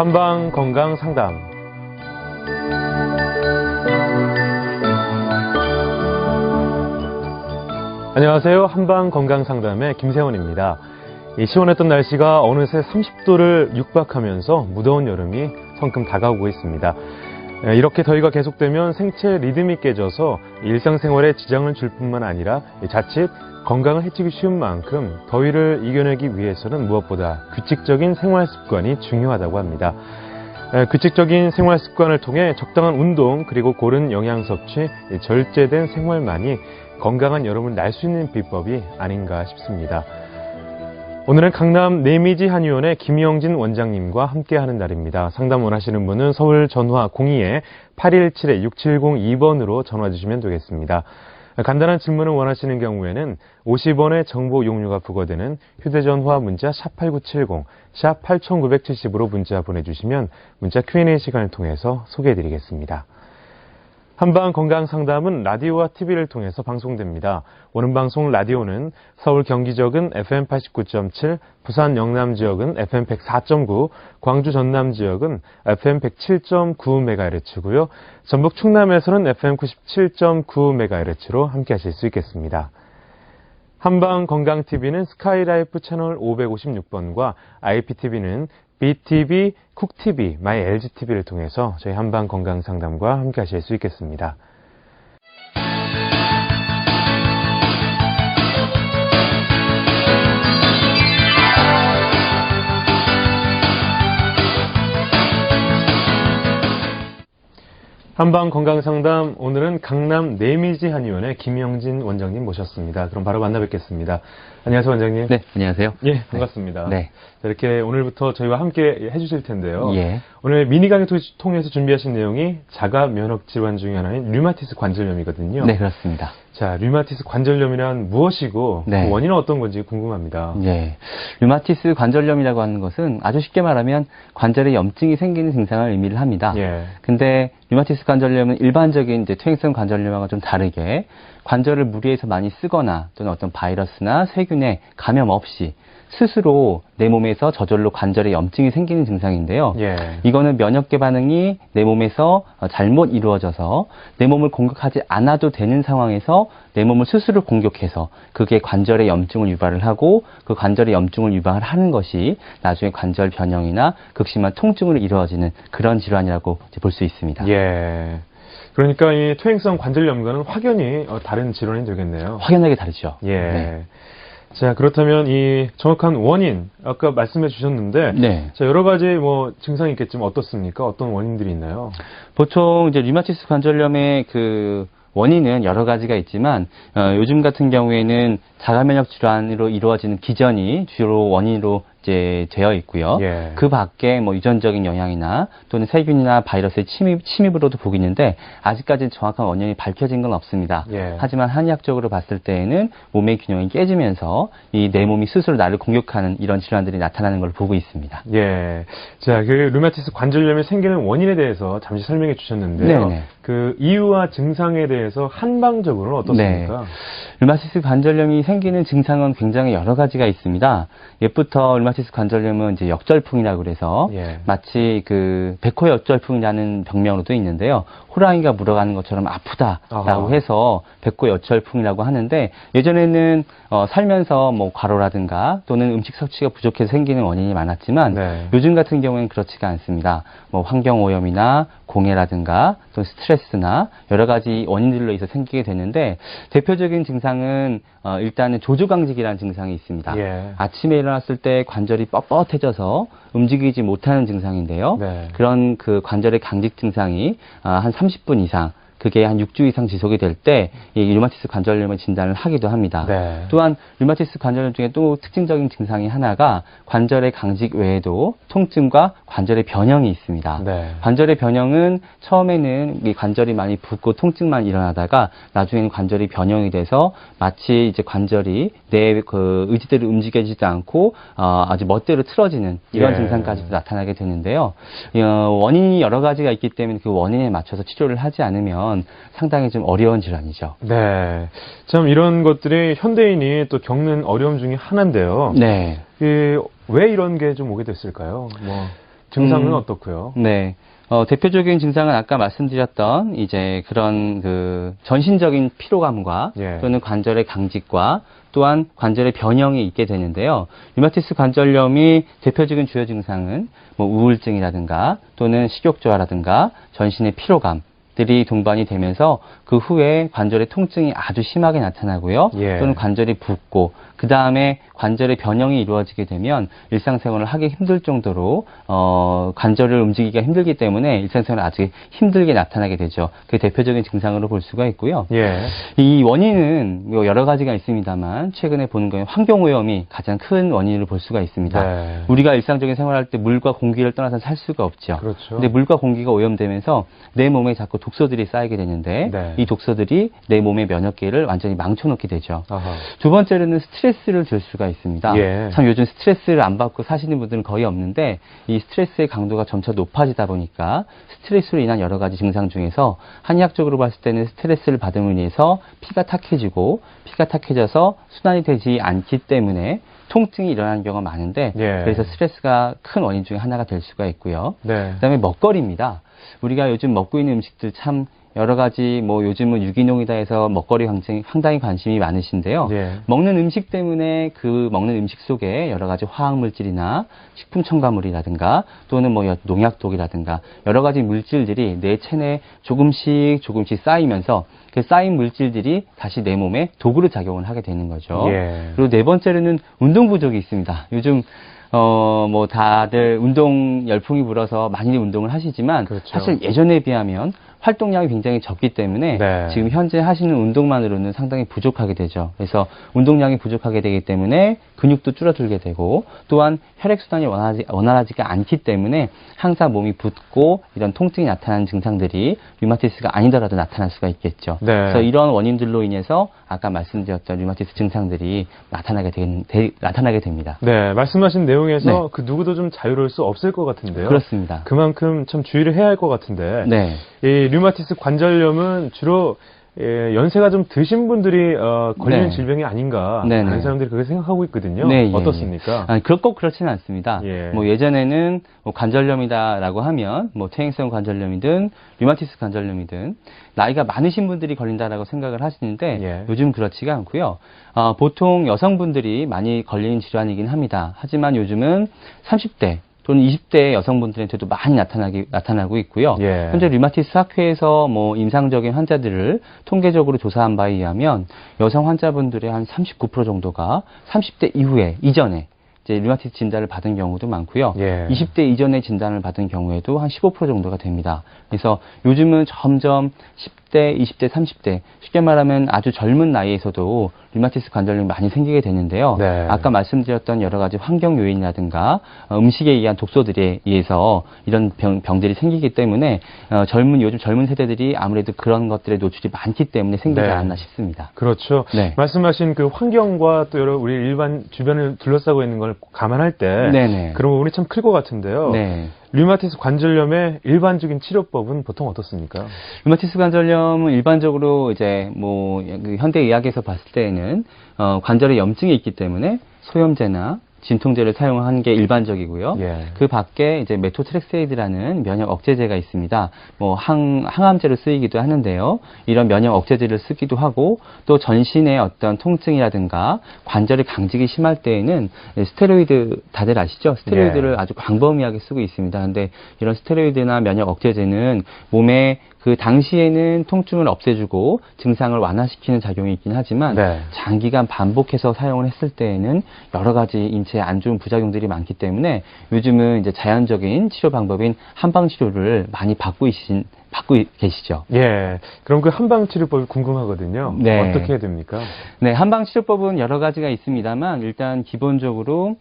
한방 건강 상담. 안녕하세요. 한방 건강 상담의 김세원입니다. 이 시원했던 날씨가 어느새 30도를 육박하면서 무더운 여름이 성큼 다가오고 있습니다. 이렇게 더위가 계속되면 생체 리듬이 깨져서 일상생활에 지장을 줄 뿐만 아니라 자칫 건강을 해치기 쉬운 만큼 더위를 이겨내기 위해서는 무엇보다 규칙적인 생활 습관이 중요하다고 합니다. 규칙적인 생활 습관을 통해 적당한 운동 그리고 고른 영양 섭취, 절제된 생활만이 건강한 여름을 날 수 있는 비법이 아닌가 싶습니다. 오늘은 강남 내미지 한의원의 김영진 원장님과 함께하는 날입니다. 상담 원하시는 분은 서울 전화 02-817-6702번으로 전화 주시면 되겠습니다. 간단한 질문을 원하시는 경우에는 50원의 정보 용료가 부과되는 휴대전화 문자 샵8970, 샵 8970으로 문자 보내주시면 문자 Q&A 시간을 통해서 소개해드리겠습니다. 한방 건강 상담은 라디오와 TV를 통해서 방송됩니다. 오는 방송 라디오는 서울 경기 지역은 FM 89.7, 부산 영남 지역은 FM 104.9, 광주 전남 지역은 FM 107.9MHz고요. 전북 충남에서는 FM 97.9MHz로 함께 하실 수 있겠습니다. 한방 건강 TV는 스카이라이프 채널 556번과 IPTV는 BTV, 쿡TV, 마이LGTV를 통해서 저희 한방 건강 상담과 함께 하실 수 있겠습니다. 한방 건강 상담, 오늘은 강남 내미지 한의원의 김영진 원장님 모셨습니다. 그럼 바로 만나 뵙겠습니다. 안녕하세요, 원장님. 네, 안녕하세요. 예, 반갑습니다. 네. 자, 이렇게 오늘부터 저희와 함께 해주실 텐데요. 예. 오늘 미니 강의 통해서 준비하신 내용이 자가 면역 질환 중에 하나인 류마티스 관절염이거든요. 네, 그렇습니다. 자, 류마티스 관절염이란 무엇이고 네. 그 원인은 어떤 건지 궁금합니다. 예. 류마티스 관절염이라고 하는 것은 아주 쉽게 말하면 관절에 염증이 생기는 증상을 의미를 합니다. 예. 근데 류마티스 관절염은 일반적인 퇴행성 관절염하고 좀 다르게 관절을 무리해서 많이 쓰거나 또는 어떤 바이러스나 세균에 감염 없이 스스로 내 몸에서 저절로 관절에 염증이 생기는 증상인데요. 예. 이거는 면역계 반응이 내 몸에서 잘못 이루어져서 내 몸을 공격하지 않아도 되는 상황에서 내 몸을 스스로 공격해서 그게 관절에 염증을 유발을 하고 그 관절에 염증을 유발을 하는 것이 나중에 관절 변형이나 극심한 통증으로 이루어지는 그런 질환이라고 볼 수 있습니다. 예. 그러니까 이 퇴행성 관절염과는 확연히 다른 질환이 되겠네요. 확연하게 다르죠. 예. 네. 자, 그렇다면 이 정확한 원인, 아까 말씀해 주셨는데, 네. 자, 여러 가지 증상이 있겠지만 어떻습니까? 어떤 원인들이 있나요? 보통 류마티스 관절염의 원인은 여러 가지가 있지만 요즘 같은 경우에는 자가면역 질환으로 이루어지는 기전이 주로 원인으로 되어 있고요. 예. 그 밖에 유전적인 영향이나 또는 세균이나 바이러스의 침입으로도 보이는데 아직까지 정확한 원인이 밝혀진 건 없습니다. 예. 하지만 한의학적으로 봤을 때에는 몸의 균형이 깨지면서 이 내 몸이 스스로 나를 공격하는 이런 질환들이 나타나는 걸 보고 있습니다. 예. 자, 그 류마티스 관절염이 생기는 원인에 대해서 잠시 설명해 주셨는데요. 네네. 그 이유와 증상에 대해서 한방적으로는 어떻습니까? 네. 류마티스 관절염이 생기는 증상은 굉장히 여러 가지가 있습니다. 옛부터 류마티스 관절염은 역절풍이라고 그래서 예. 마치 백호 역절풍이라는 병명으로도 있는데요. 호랑이가 물어가는 것처럼 아프다라고 아하. 해서 백호 역절풍이라고 하는데 예전에는 살면서 과로라든가 또는 음식 섭취가 부족해서 생기는 원인이 많았지만 네. 요즘 같은 경우에는 그렇지가 않습니다. 환경 오염이나 공해라든가 또 스트레스나 여러 가지 원인들로 인해서 생기게 되는데 대표적인 증상은 일단은 조조강직이라는 증상이 있습니다. 예. 아침에 일어났을 때 관절이 뻣뻣해져서 움직이지 못하는 증상인데요. 네. 그런 그 관절의 강직 증상이 한 30분 이상 그게 한 6주 이상 지속이 될 때 이 류마티스 관절염을 진단을 하기도 합니다. 네. 또한 류마티스 관절염 중에 또 특징적인 증상이 하나가 관절의 강직 외에도 통증과 관절의 변형이 있습니다. 네. 관절의 변형은 처음에는 이 관절이 많이 붓고 통증만 일어나다가 나중에는 관절이 변형이 돼서 마치 관절이 내 의지대로 움직여지지도 않고 아주 멋대로 틀어지는 이런 예. 증상까지도 나타나게 되는데요. 원인이 여러 가지가 있기 때문에 그 원인에 맞춰서 치료를 하지 않으면 상당히 좀 어려운 질환이죠. 네. 참 이런 것들이 현대인이 또 겪는 어려움 중에 하나인데요. 네. 왜 이런 게 좀 오게 됐을까요? 증상은 어떻고요? 네. 대표적인 증상은 아까 말씀드렸던 이제 그런 그 전신적인 피로감과 예. 또는 관절의 강직과 또한 관절의 변형이 있게 되는데요. 류마티스 관절염이 대표적인 주요 증상은 뭐 우울증이라든가 또는 식욕저하라든가 전신의 피로감 들이 동반이 되면서 그 후에 관절의 통증이 아주 심하게 나타나고요. 예. 또는 관절이 붓고 그 다음에 관절의 변형이 이루어지게 되면 일상생활을 하기 힘들 정도로 관절을 움직이기가 힘들기 때문에 일상생활을 아주 힘들게 나타나게 되죠. 그게 대표적인 증상으로 볼 수가 있고요. 예. 이 원인은 뭐 여러 가지가 있습니다만 최근에 보는 건 환경오염이 가장 큰 원인으로 볼 수가 있습니다. 네. 우리가 일상적인 생활할 때 물과 공기를 떠나서 살 수가 없죠. 그렇죠. 근데 물과 공기가 오염되면서 내 몸에 자꾸 독소들이 쌓이게 되는데 네. 이 독소들이 내 몸의 면역계를 완전히 망쳐놓게 되죠. 아하. 두 번째로는 스트레스를 줄 수가 있습니다. 예. 참 요즘 스트레스를 안 받고 사시는 분들은 거의 없는데 이 스트레스의 강도가 점차 높아지다 보니까 스트레스로 인한 여러 가지 증상 중에서 한의학적으로 봤을 때는 스트레스를 받음으로 인해서 피가 탁해지고 피가 탁해져서 순환이 되지 않기 때문에 통증이 일어나는 경우가 많은데 예. 그래서 스트레스가 큰 원인 중에 하나가 될 수가 있고요. 네. 그다음에 먹거리입니다. 우리가 요즘 먹고 있는 음식들 참 여러 가지 뭐 요즘은 유기농이다 해서 먹거리 상당히 관심이 많으신데요. 예. 먹는 음식 때문에 그 먹는 음식 속에 여러 가지 화학물질이나 식품 첨가물이라든가 또는 뭐 농약독이라든가 여러 가지 물질들이 내 체내에 조금씩 쌓이면서 그 쌓인 물질들이 다시 내 몸에 독으로 작용을 하게 되는 거죠. 예. 그리고 네 번째로는 운동 부족이 있습니다. 요즘 뭐 다들 운동 열풍이 불어서 많이 운동을 하시지만 그렇죠. 사실 예전에 비하면 활동량이 굉장히 적기 때문에 네. 지금 현재 하시는 운동만으로는 상당히 부족하게 되죠. 그래서 운동량이 부족하게 되기 때문에 근육도 줄어들게 되고 또한 혈액순환이 원활하지가 않기 때문에 항상 몸이 붓고 이런 통증이 나타나는 증상들이 류마티스가 아니더라도 나타날 수가 있겠죠. 네. 그래서 이런 원인들로 인해서 아까 말씀드렸던 류마티스 증상들이 나타나게 됩니다. 네, 말씀하신 내용에서 네. 그 누구도 좀 자유로울 수 없을 것 같은데요. 그렇습니다. 그만큼 참 주의를 해야 할 것 같은데. 네. 이 류마티스 관절염은 주로 연세가 좀 드신 분들이 걸리는 네. 질병이 아닌가 네네. 많은 사람들이 그렇게 생각하고 있거든요. 네, 예, 어떻습니까? 예. 꼭 그렇지는 않습니다. 예. 뭐 예전에는 뭐 관절염이다라고 하면 뭐 퇴행성 관절염이든 류마티스 관절염이든 나이가 많으신 분들이 걸린다라고 생각을 하시는데 예. 요즘 그렇지가 않고요. 보통 여성분들이 많이 걸리는 질환이긴 합니다. 하지만 요즘은 30대 또는 20대 여성분들한테도 많이 나타나고 있고요. 예. 현재 류마티스 학회에서 뭐 임상적인 환자들을 통계적으로 조사한 바에 의하면 여성 환자분들의 한 39% 정도가 30대 이전에 이제 류마티스 진단을 받은 경우도 많고요. 예. 20대 이전에 진단을 받은 경우에도 한 15% 정도가 됩니다. 그래서 요즘은 점점 10대, 20대, 30대 쉽게 말하면 아주 젊은 나이에서도 류마티스 관절염이 많이 생기게 되는데요. 네. 아까 말씀드렸던 여러 가지 환경 요인이라든가 음식에 의한 독소들에 의해서 이런 병들이 생기기 때문에 요즘 젊은 세대들이 아무래도 그런 것들에 노출이 많기 때문에 생기지 네. 않았나 싶습니다. 그렇죠. 네. 말씀하신 그 환경과 또 여러 우리 일반 주변을 둘러싸고 있는 걸 감안할 때 네네. 그런 부분이 참 클 것 같은데요. 네. 류마티스 관절염의 일반적인 치료법은 보통 어떻습니까? 류마티스 관절염은 일반적으로 이제 뭐 현대 의학에서 봤을 때에는 관절에 염증이 있기 때문에 소염제나 진통제를 사용하는 게 일반적이고요. 예. 그 밖에 이제 메토트렉세이드라는 면역 억제제가 있습니다. 뭐 항암제로 쓰이기도 하는데요. 이런 면역 억제제를 쓰기도 하고 또 전신의 어떤 통증이라든가 관절의 강직이 심할 때에는 스테로이드 다들 아시죠? 스테로이드를 예. 아주 광범위하게 쓰고 있습니다. 근데 이런 스테로이드나 면역 억제제는 몸에 그 당시에는 통증을 없애주고 증상을 완화시키는 작용이 있긴 하지만 네. 장기간 반복해서 사용을 했을 때에는 여러 가지 인체에 안 좋은 부작용들이 많기 때문에 요즘은 이제 자연적인 치료 방법인 한방 치료를 많이 받고 계시죠. 예. 그럼 그 한방 치료법이 궁금하거든요. 네. 어떻게 해야 됩니까? 네, 한방 치료법은 여러 가지가 있습니다만 일단 기본적으로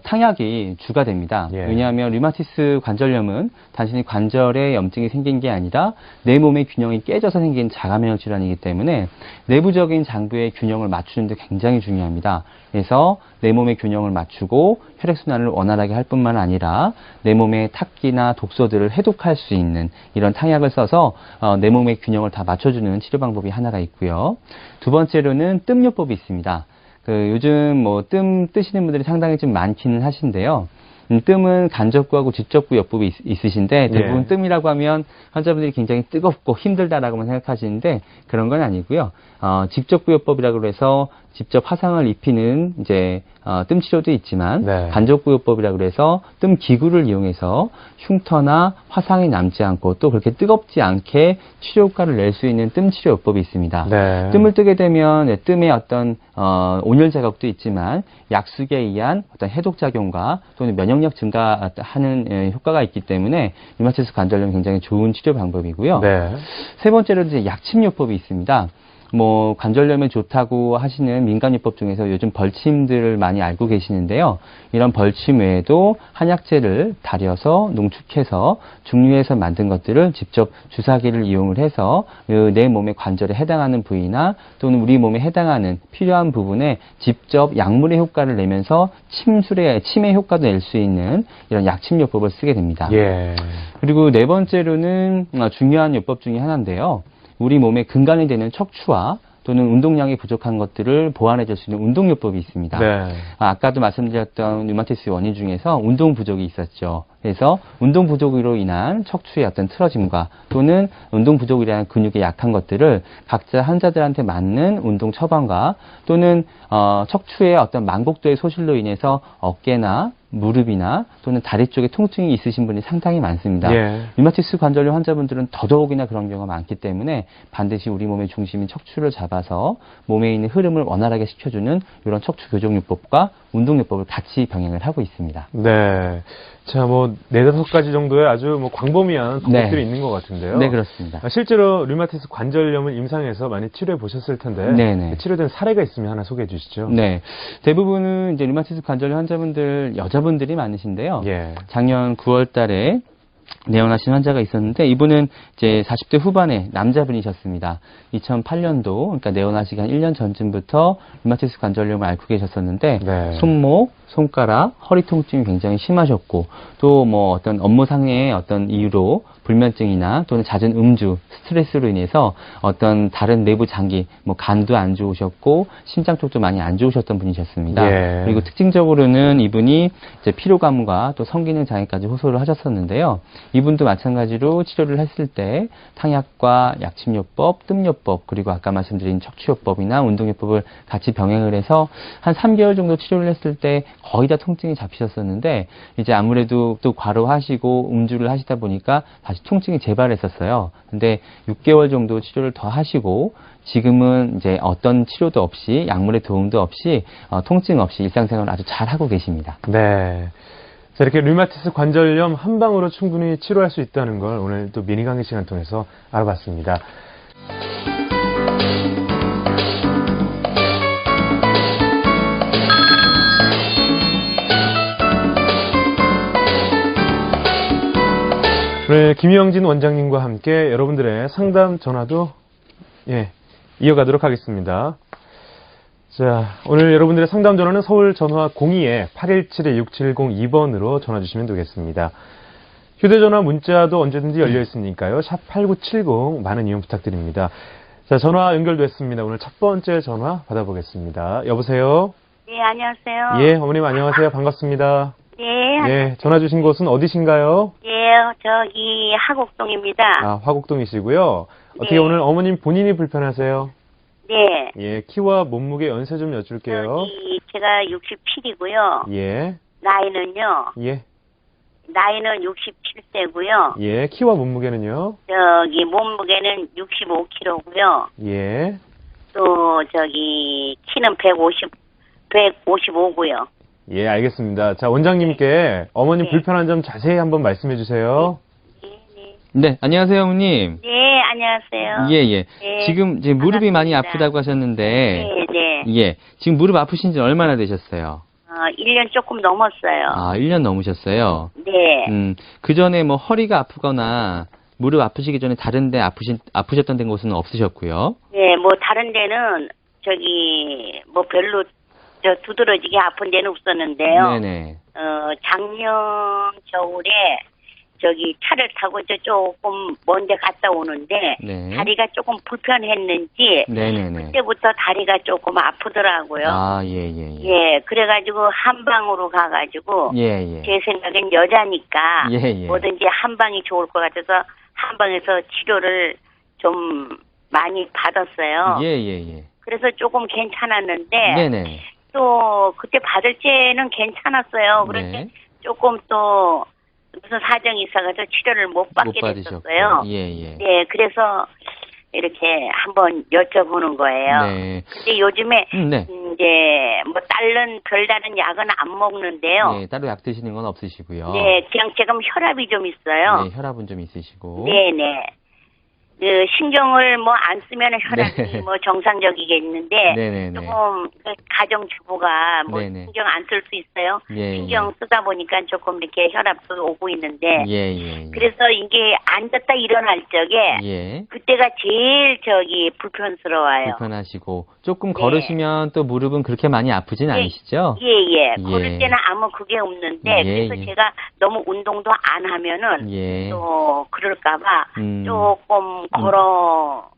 탕약이 주가 됩니다. 예. 왜냐하면 류마티스 관절염은 단순히 관절에 염증이 생긴 게 아니라 내 몸의 균형이 깨져서 생긴 자가면역 질환이기 때문에 내부적인 장부의 균형을 맞추는 데 굉장히 중요합니다. 그래서 내 몸의 균형을 맞추고 혈액순환을 원활하게 할 뿐만 아니라 내 몸의 탁기나 독소들을 해독할 수 있는 이런 탕약을 써서 내 몸의 균형을 다 맞춰주는 치료 방법이 하나가 있고요. 두 번째로는 뜸요법이 있습니다. 요즘 뜸 뜨시는 분들이 상당히 좀 많기는 하신데요. 뜸은 간접구하고 직접구 요법이 있으신데 대부분 예. 뜸이라고 하면 환자분들이 굉장히 뜨겁고 힘들다라고만 생각하시는데 그런 건 아니고요. 직접구 요법이라고 해서 직접 화상을 입히는 이제 뜸 치료도 있지만 네. 간접구요법이라고 해서 뜸 기구를 이용해서 흉터나 화상이 남지 않고 또 그렇게 뜨겁지 않게 치료 효과를 낼 수 있는 뜸 치료요법이 있습니다. 네. 뜸을 뜨게 되면 뜸의 어떤 온열 자극도 있지만 약수에 의한 어떤 해독 작용과 또는 면역력 증가하는 효과가 있기 때문에 류마티스 관절염 굉장히 좋은 치료 방법이고요. 네. 세 번째로 이제 약침요법이 있습니다. 뭐 관절염에 좋다고 하시는 민간요법 중에서 요즘 벌침들을 많이 알고 계시는데요. 이런 벌침 외에도 한약재를 달여서 농축해서 중류해서 만든 것들을 직접 주사기를 이용을 해서 내 몸의 관절에 해당하는 부위나 또는 우리 몸에 해당하는 필요한 부분에 직접 약물의 효과를 내면서 침의 효과도 낼 수 있는 이런 약침요법을 쓰게 됩니다. 예. 그리고 네 번째로는 중요한 요법 중에 하나인데요. 우리 몸의 근간이 되는 척추와 또는 운동량이 부족한 것들을 보완해 줄 수 있는 운동요법이 있습니다. 네. 아까도 말씀드렸던 류마티스 원인 중에서 운동 부족이 있었죠. 그래서 운동 부족으로 인한 척추의 어떤 틀어짐과 또는 운동 부족으로 인한 근육의 약한 것들을 각자 환자들한테 맞는 운동 처방과 또는 척추의 어떤 만곡도의 소실로 인해서 어깨나 무릎이나 또는 다리 쪽에 통증이 있으신 분이 상당히 많습니다. 예. 류마티스 관절염 환자분들은 더더욱이나 그런 경우가 많기 때문에 반드시 우리 몸의 중심인 척추를 잡아서 몸에 있는 흐름을 원활하게 시켜주는 이런 척추 교정요법과 운동요법을 같이 병행을 하고 있습니다. 네. 자, 뭐, 4-5가지 정도의 아주 뭐 광범위한 방법들이 있는 것 같은데요. 네, 그렇습니다. 실제로 류마티스 관절염을 임상에서 많이 치료해 보셨을 텐데, 네네. 치료된 사례가 있으면 하나 소개해 주시죠. 네. 대부분은 이제 류마티스 관절염 환자분들, 여자분들이 많으신데요. 예. 작년 9월 달에 내원하신 환자가 있었는데 이분은 이제 40대 후반의 남자분이셨습니다. 2008년도 그러니까 내원하시기 한 1년 전쯤부터 류마티스 관절염을 앓고 계셨었는데 네. 손목, 손가락, 허리 통증이 굉장히 심하셨고 또 뭐 어떤 업무상의 어떤 이유로 불면증이나 또는 잦은 음주, 스트레스로 인해서 어떤 다른 내부 장기, 뭐 간도 안 좋으셨고 심장 쪽도 많이 안 좋으셨던 분이셨습니다. 예. 그리고 특징적으로는 이분이 이제 피로감과 또 성기능 장애까지 호소를 하셨었는데요. 이분도 마찬가지로 치료를 했을 때 탕약과 약침요법, 뜸요법 그리고 아까 말씀드린 척추요법이나 운동요법을 같이 병행을 해서 한 3개월 정도 치료를 했을 때 거의 다 통증이 잡히셨었는데 이제 아무래도 또 과로하시고 음주를 하시다 보니까 다시 통증이 재발했었어요. 근데 6개월 정도 치료를 더 하시고 지금은 이제 어떤 치료도 없이 약물의 도움도 없이 통증 없이 일상생활을 아주 잘 하고 계십니다. 네. 자, 이렇게 류마티스 관절염 한 방으로 충분히 치료할 수 있다는 걸 오늘 또 미니 강의 시간 통해서 알아봤습니다. 오늘 김영진 원장님과 함께 여러분들의 상담 전화도 이어가도록 하겠습니다. 자, 오늘 여러분들의 상담 전화는 서울 전화 02-817-6702번으로 전화 주시면 되겠습니다. 휴대전화 문자도 언제든지 열려 있으니까요. 샵8970 많은 이용 부탁드립니다. 자, 전화 연결됐습니다. 오늘 첫 번째 전화 받아보겠습니다. 여보세요? 네, 안녕하세요. 예, 어머님 안녕하세요. 반갑습니다. 네, 예, 전화 주신 곳은 어디신가요? 예, 저기 하곡동입니다. 아, 화곡동이시고요. 어떻게 네. 오늘 어머님 본인이 불편하세요? 네. 예, 키와 몸무게 연세 좀 여쭐게요. 저기 제가 67이고요. 예, 나이는요. 예, 나이는 67세고요. 예, 키와 몸무게는요? 저기 몸무게는 65kg고요. 예, 또 저기 키는 155고요. 예, 알겠습니다. 자, 원장님께 어머님 네. 불편한 점 자세히 한번 말씀해 주세요. 네, 네. 네, 안녕하세요, 어머님. 네, 안녕하세요. 예, 예. 네, 지금 이제 무릎이 많이 반갑습니다. 아프다고 하셨는데, 네, 네. 예. 지금 무릎 아프신 지 얼마나 되셨어요? 1년 조금 넘었어요. 아, 1년 넘으셨어요. 네. 그 전에 뭐 허리가 아프거나 무릎 아프시기 전에 다른 데 아프셨던 데 곳은 없으셨고요. 네, 뭐 다른 데는 저기 뭐 별로 저 두드러지게 아픈 데는 없었는데요. 네네. 작년 겨울에 저기 차를 타고 이제 조금 먼데 갔다 오는데 네. 다리가 조금 불편했는지 네네네. 그때부터 다리가 조금 아프더라고요. 아, 예, 예, 예. 예, 그래가지고 한방으로 가가지고 예, 예. 제 생각엔 여자니까 예, 예. 뭐든지 한방이 좋을 것 같아서 한방에서 치료를 좀 많이 받았어요. 예, 예, 예. 그래서 조금 괜찮았는데 네네. 또 그때 받을 때는 괜찮았어요. 그런데 네. 조금 또 무슨 사정이 있어가지고 치료를 못 받게 받으셨고. 됐었어요. 예, 예. 네, 그래서 이렇게 한번 여쭤보는 거예요. 네. 근데 요즘에 네. 이제 뭐 별다른 약은 안 먹는데요. 네, 따로 약 드시는 건 없으시고요. 네, 그냥 지금 혈압이 좀 있어요. 네, 혈압은 좀 있으시고. 네네. 그 신경을 뭐 안 쓰면 혈압이 네. 뭐 정상적이겠는데 네네네. 조금 그 가정주부가 뭐 네네. 신경 안 쓸 수 있어요. 예, 신경 쓰다 보니까 조금 이렇게 혈압도 오고 있는데 예, 예, 예. 그래서 이게 앉았다 일어날 적에 예. 그때가 제일 불편스러워요. 불편하시고 조금 네. 걸으시면 또 무릎은 그렇게 많이 아프진 않으시죠? 예예. 예. 걸을 때는 아무 그게 없는데 예, 그래서 예. 제가 너무 운동도 안 하면은 예. 또 그럴까봐 음. 조금 걸어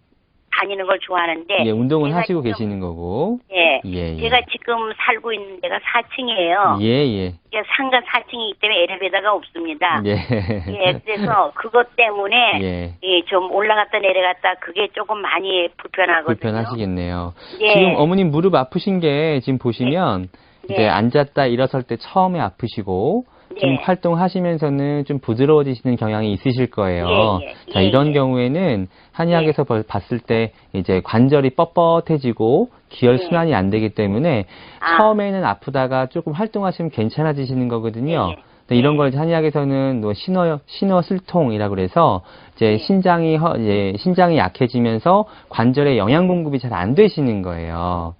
다니는 걸 좋아하는데 예, 운동은 제가 하시고 지금- 계시는 거고. 예. 예, 예. 제가 지금 살고 있는 데가 4층이에요. 예, 예. 이게 상가 4층이기 때문에 엘리베이터가 없습니다. 예. 예, 그래서 그것 때문에 예. 예, 좀 올라갔다 내려갔다 그게 조금 많이 불편하거든요. 불편하시겠네요. 예. 지금 어머님 무릎 아프신 게 지금 보시면 네. 이제 앉았다 일어설 때 처음에 아프시고 지금 네. 활동하시면서는 좀 부드러워지시는 경향이 있으실 거예요. 예, 예. 자, 예, 이런 예. 경우에는 한의학에서 봤을 때 이제 관절이 뻣뻣해지고 기혈 네. 순환이 안 되기 때문에 아. 처음에는 아프다가 조금 활동하시면 괜찮아지시는 거거든요. 예, 예. 근데 이런 걸 이제 한의학에서는 뭐 신어슬통이라 그래서 이제 네. 신장이 약해지면서 관절에 영양 공급이 잘 안 되시는 거예요.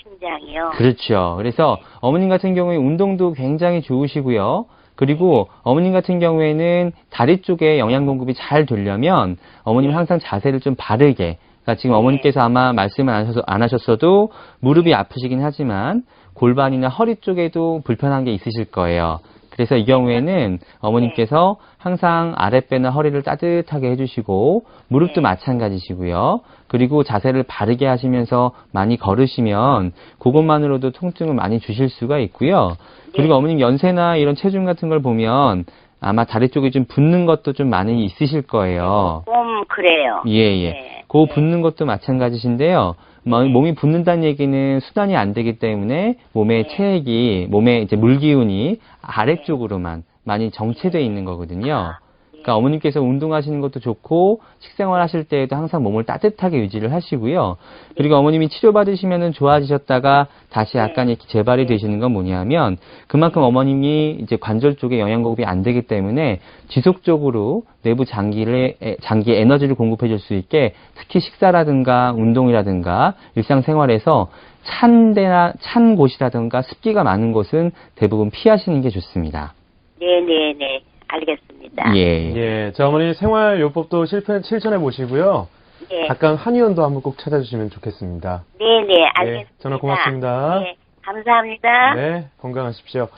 신장이요. 그렇죠. 그래서 어머님 같은 경우에 운동도 굉장히 좋으시고요. 그리고 어머님 같은 경우에는 다리 쪽에 영양 공급이 잘 되려면 어머님은 항상 자세를 좀 바르게. 그러니까 지금 어머니께서 아마 말씀을 안 하셨어도 무릎이 아프시긴 하지만 골반이나 허리 쪽에도 불편한 게 있으실 거예요. 그래서 이 경우에는 어머님께서 항상 아랫배나 허리를 따뜻하게 해주시고 무릎도 네. 마찬가지시고요. 그리고 자세를 바르게 하시면서 많이 걸으시면 그것만으로도 통증을 많이 주실 수가 있고요. 그리고 네. 어머님 연세나 이런 체중 같은 걸 보면 아마 다리 쪽에 좀 붓는 것도 좀 많이 있으실 거예요. 좀 그래요. 예, 예. 네. 그 붓는 것도 마찬가지신데요. 몸이 붓는다는 얘기는 순환이 안 되기 때문에 몸의 체액이, 몸의 이제 물기운이 아래쪽으로만 많이 정체되어 있는 거거든요. 그러니까 어머님께서 운동하시는 것도 좋고 식생활 하실 때에도 항상 몸을 따뜻하게 유지를 하시고요. 그리고 어머님이 치료받으시면은 좋아지셨다가 다시 약간 이렇게 재발이 되시는 건 뭐냐면 그만큼 어머님이 이제 관절 쪽에 영양 공급이 안 되기 때문에 지속적으로 내부 장기에 에너지를 공급해 줄 수 있게 특히 식사라든가 운동이라든가 일상생활에서 찬 곳이라든가 습기가 많은 곳은 대부분 피하시는 게 좋습니다. 네네네. 알겠습니다. 예. 예, 자, 어머니 생활요법도 실천해 보시고요. 네. 가까운 한의원도 한번 꼭 찾아주시면 좋겠습니다. 네네. 알겠습니다. 전화 고맙습니다. 네. 감사합니다. 네, 건강하십시오.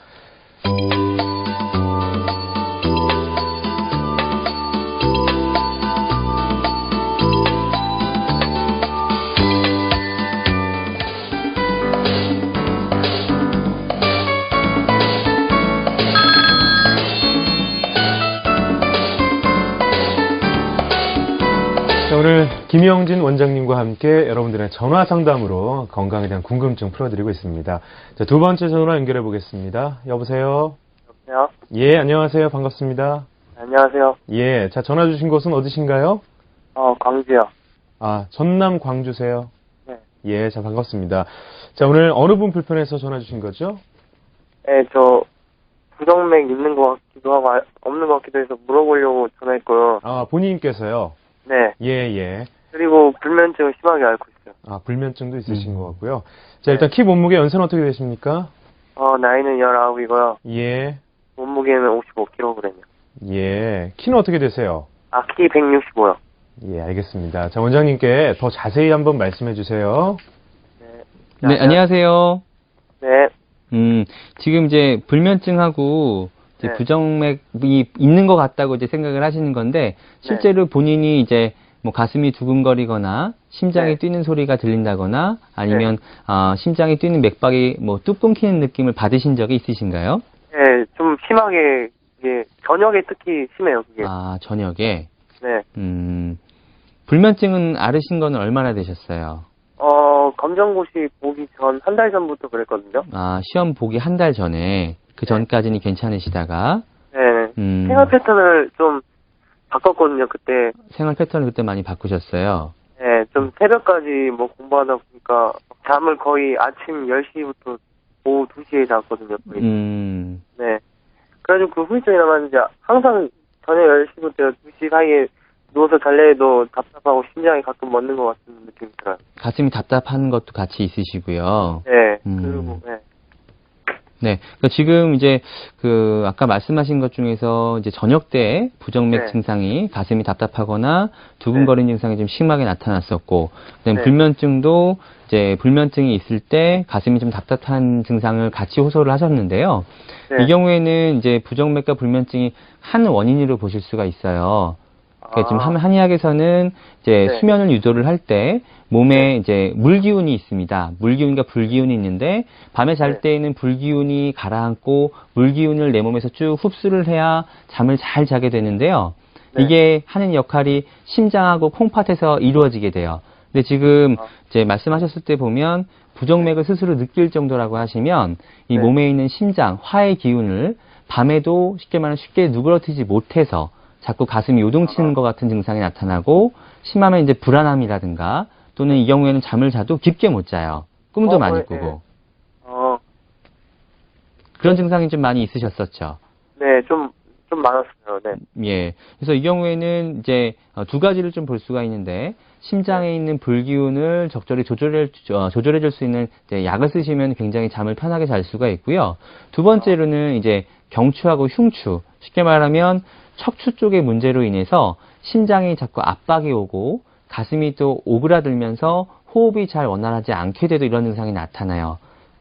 자, 오늘 김영진 원장님과 함께 여러분들의 전화 상담으로 건강에 대한 궁금증 풀어드리고 있습니다. 자, 두 번째 전화 연결해 보겠습니다. 여보세요? 여보세요? 예, 안녕하세요. 반갑습니다. 안녕하세요. 예, 자, 전화 주신 곳은 어디신가요? 광주요. 아, 전남 광주세요? 네. 예, 자, 반갑습니다. 자, 오늘 어느 분 불편해서 전화 주신 거죠? 네, 저 부정맥 있는 것 같기도 하고 없는 것 같기도 해서 물어보려고 전화했고요. 아, 본인께서요? 네. 예, 예. 그리고 불면증을 심하게 앓고 있어요. 아, 불면증도 있으신 것 같고요. 자, 일단 키 몸무게 연세는 어떻게 되십니까? 나이는 19이고요. 예, 몸무게는 55kg. 예. 키는 어떻게 되세요? 키 165요. 예, 알겠습니다. 자, 원장님께 더 자세히 한번 말씀해 주세요. 네, 안녕하세요. 네. 지금 이제 불면증하고 이제 네. 부정맥이 있는 것 같다고 이제 생각을 하시는 건데 실제로 본인이 이제 뭐 가슴이 두근거리거나 심장이 네. 뛰는 소리가 들린다거나 아니면 심장이 뛰는 맥박이 뭐 뚝 끊기는 느낌을 받으신 적이 있으신가요? 네, 좀 심하게, 이게, 저녁에 특히 심해요, 그게. 아, 저녁에. 네. 불면증은 앓으신 거는 얼마나 되셨어요? 검정고시 보기 전, 한 달 전부터 그랬거든요. 아, 시험 보기 한 달 전에 그 전까지는 괜찮으시다가 네. 생활 패턴을 좀 바꿨거든요, 그때. 생활 패턴을 그때 많이 바꾸셨어요. 네, 좀 새벽까지 뭐 공부하다 보니까 잠을 거의 아침 10시부터 오후 2시에 잤거든요, 거의. 네. 그래가지고 그 후유증이 남았는지 항상 저녁 10시부터 2시 사이에 누워서 잘래 해도 답답하고 심장이 가끔 멎는 것 같은 느낌이 들어요. 가슴이 답답한 것도 같이 있으시고요. 네. 그리고, 네. 네. 그러니까 지금 이제 그 아까 말씀하신 것 중에서 이제 저녁 때 부정맥 네. 증상이 가슴이 답답하거나 두근거리는 증상이 좀 심하게 나타났었고, 그다음에 네. 불면증도 이제 불면증이 있을 때 가슴이 좀 답답한 증상을 같이 호소를 하셨는데요. 네. 이 경우에는 이제 부정맥과 불면증이 한 원인으로 보실 수가 있어요. 그러니까 지금 한의학에서는 이제 네. 수면을 유도를 할 때 몸에 이제 물기운이 있습니다. 물기운과 불기운이 있는데 밤에 잘 네. 때에는 불기운이 가라앉고 물기운을 내 몸에서 쭉 흡수를 해야 잠을 잘 자게 되는데요. 네. 이게 하는 역할이 심장하고 콩팥에서 이루어지게 돼요. 근데 지금 이제 말씀하셨을 때 보면 부정맥을 스스로 느낄 정도라고 하시면 이 네. 몸에 있는 심장, 화의 기운을 밤에도 쉽게 말하면 쉽게 누그러뜨리지 못해서 자꾸 가슴이 요동치는 것 같은 증상이 나타나고 심하면 이제 불안함이라든가 또는 이 경우에는 잠을 자도 깊게 못 자요. 꿈도 많이 네. 꾸고. 네. 그런 증상이 좀 많이 있으셨었죠. 네, 좀 많았어요. 네. 예. 그래서 이 경우에는 이제 두 가지를 좀 볼 수가 있는데 심장에 있는 불기운을 적절히 조절해 줄 수 있는 이제 약을 쓰시면 굉장히 잠을 편하게 잘 수가 있고요. 두 번째로는 이제 경추하고 흉추, 쉽게 말하면 척추 쪽의 문제로 인해서 심장이 자꾸 압박이 오고 가슴이 또 오그라들면서 호흡이 잘 원활하지 않게 돼도 이런 증상이 나타나요.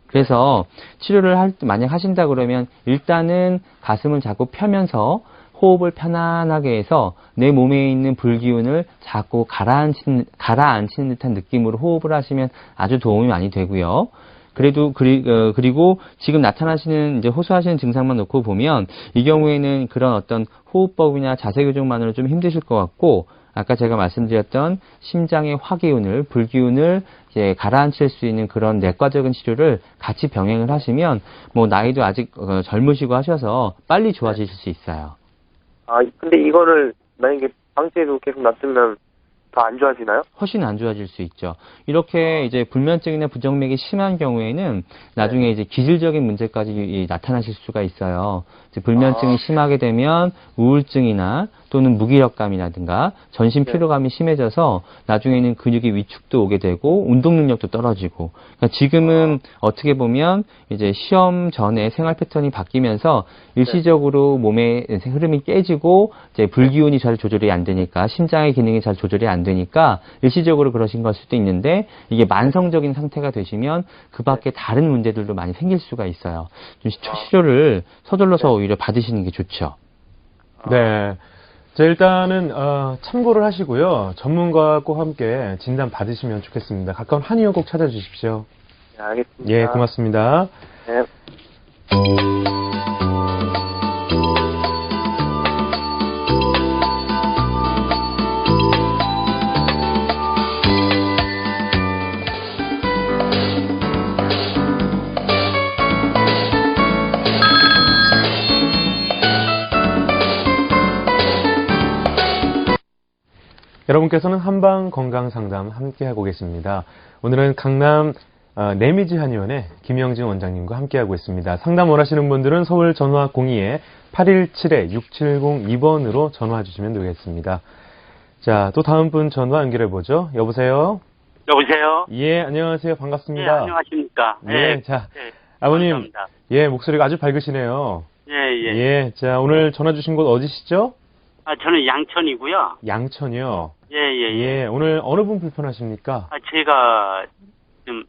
그래서 치료를 만약 하신다 그러면 일단은 가슴을 자꾸 펴면서 호흡을 편안하게 해서 내 몸에 있는 불기운을 자꾸 가라앉히는 듯한 느낌으로 호흡을 하시면 아주 도움이 많이 되고요. 그리고 지금 나타나시는 이제 호소하시는 증상만 놓고 보면 이 경우에는 그런 어떤 호흡법이나 자세 교정만으로 좀 힘드실 것 같고 아까 제가 말씀드렸던 심장의 화기운을 불기운을 이제 가라앉힐 수 있는 그런 내과적인 치료를 같이 병행을 하시면 뭐 나이도 아직 젊으시고 하셔서 빨리 좋아지실 수 있어요. 근데 이거를 만약에 방치해도 계속 놔두면 더 안 좋아지나요? 훨씬 안 좋아질 수 있죠. 이렇게 이제 불면증이나 부정맥이 심한 경우에는 나중에 이제 기질적인 문제까지 나타나실 수가 있어요. 이제 불면증이 심하게 되면 우울증이나 또는 무기력감이라든가 전신 피로감이 심해져서 나중에는 근육의 위축도 오게 되고 운동 능력도 떨어지고. 그러니까 지금은 어떻게 보면 이제 시험 전에 생활 패턴이 바뀌면서 일시적으로 몸의 흐름이 깨지고 이제 불기운이 잘 조절이 안 되니까 심장의 기능이 잘 조절이 안 되니까 일시적으로 그러신 걸 수도 있는데 이게 만성적인 상태가 되시면 그 밖에 다른 문제들도 많이 생길 수가 있어요. 좀 치료를 서둘러서 오히려 받으시는 게 좋죠. 네. 자, 일단은 참고를 하시고요. 전문가와 꼭 함께 진단 받으시면 좋겠습니다. 가까운 한의원 꼭 찾아주십시오. 네, 알겠습니다. 예, 고맙습니다. 네. 여러분께서는 한방 건강 상담 함께하고 계십니다. 오늘은 강남 내미지 한의원의 김영진 원장님과 함께하고 있습니다. 상담 원하시는 분들은 서울 전화 02-817-6702번으로 전화 주시면 되겠습니다. 자, 또 다음 분 전화 연결해 보죠. 여보세요? 여보세요? 예, 안녕하세요. 반갑습니다. 네, 안녕하십니까? 네, 자, 네, 아버님. 감사합니다. 예, 목소리가 아주 밝으시네요. 예, 예. 예, 자, 오늘 전화 주신 곳 어디시죠? 저는 양천이고요. 양천이요. 예, 예, 예. 예, 오늘 어느 분 불편하십니까? 제가 좀,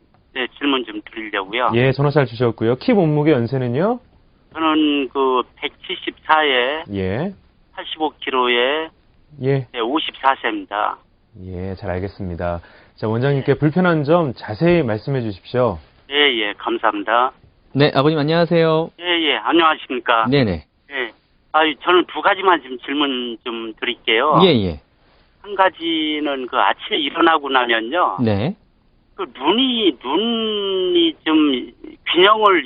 질문 좀 드리려고요. 예, 전화 잘 주셨고요. 키 몸무게 연세는요? 저는 그 174에 예. 85kg에 예. 54세입니다. 예, 잘 알겠습니다. 자, 원장님께 불편한 점 자세히 말씀해 주십시오. 예, 예, 감사합니다. 네, 아버님 안녕하세요. 예, 예, 안녕하십니까. 네네. 예. 저는 두 가지만 좀 질문 좀 드릴게요. 예, 예. 한 가지는 그 아침에 일어나고 나면요. 네. 그 눈이 좀 균형을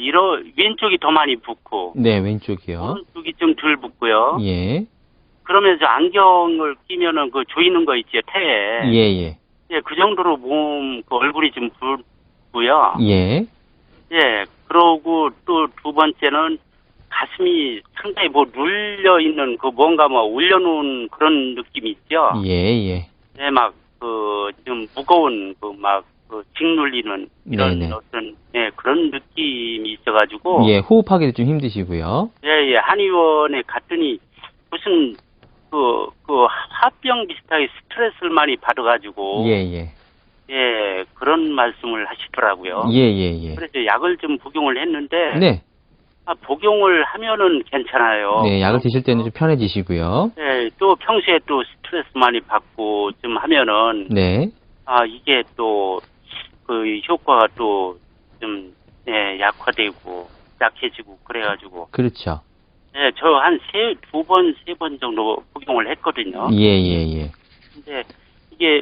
왼쪽이 더 많이 붓고 네, 왼쪽이요. 오른쪽이 좀 덜 붓고요. 예. 그러면서 안경을 끼면은 그 조이는 거 있죠, 태에. 예, 예. 예, 그 정도로 그 얼굴이 좀 붓고요. 예. 예, 그러고 또 두 번째는 가슴이 상당히 뭐 눌려 있는 그 뭔가 뭐 올려놓은 그런 느낌이 있죠. 예, 예. 예, 막 그 좀 무거운 그 짓눌리는 이런 네네. 어떤 그런 느낌이 있어가지고 예, 호흡하기도 좀 힘드시고요. 예, 한의원에 갔더니 무슨 그 화병 비슷하게 스트레스를 많이 받아가지고 예, 예. 예, 그런 말씀을 하시더라고요. 예, 예, 예. 그래서 약을 좀 복용을 했는데 네. 복용을 하면은 괜찮아요. 네, 약을 드실 때는 좀 편해지시고요. 예, 또 평소에 또 스트레스 많이 받고 좀 하면은 네. 이게 또 그 효과가 또 좀 약화되고 약해지고 그래가지고 그렇죠. 예, 저 한 두 번, 세 번 정도 복용을 했거든요. 예, 예, 예. 근데 이게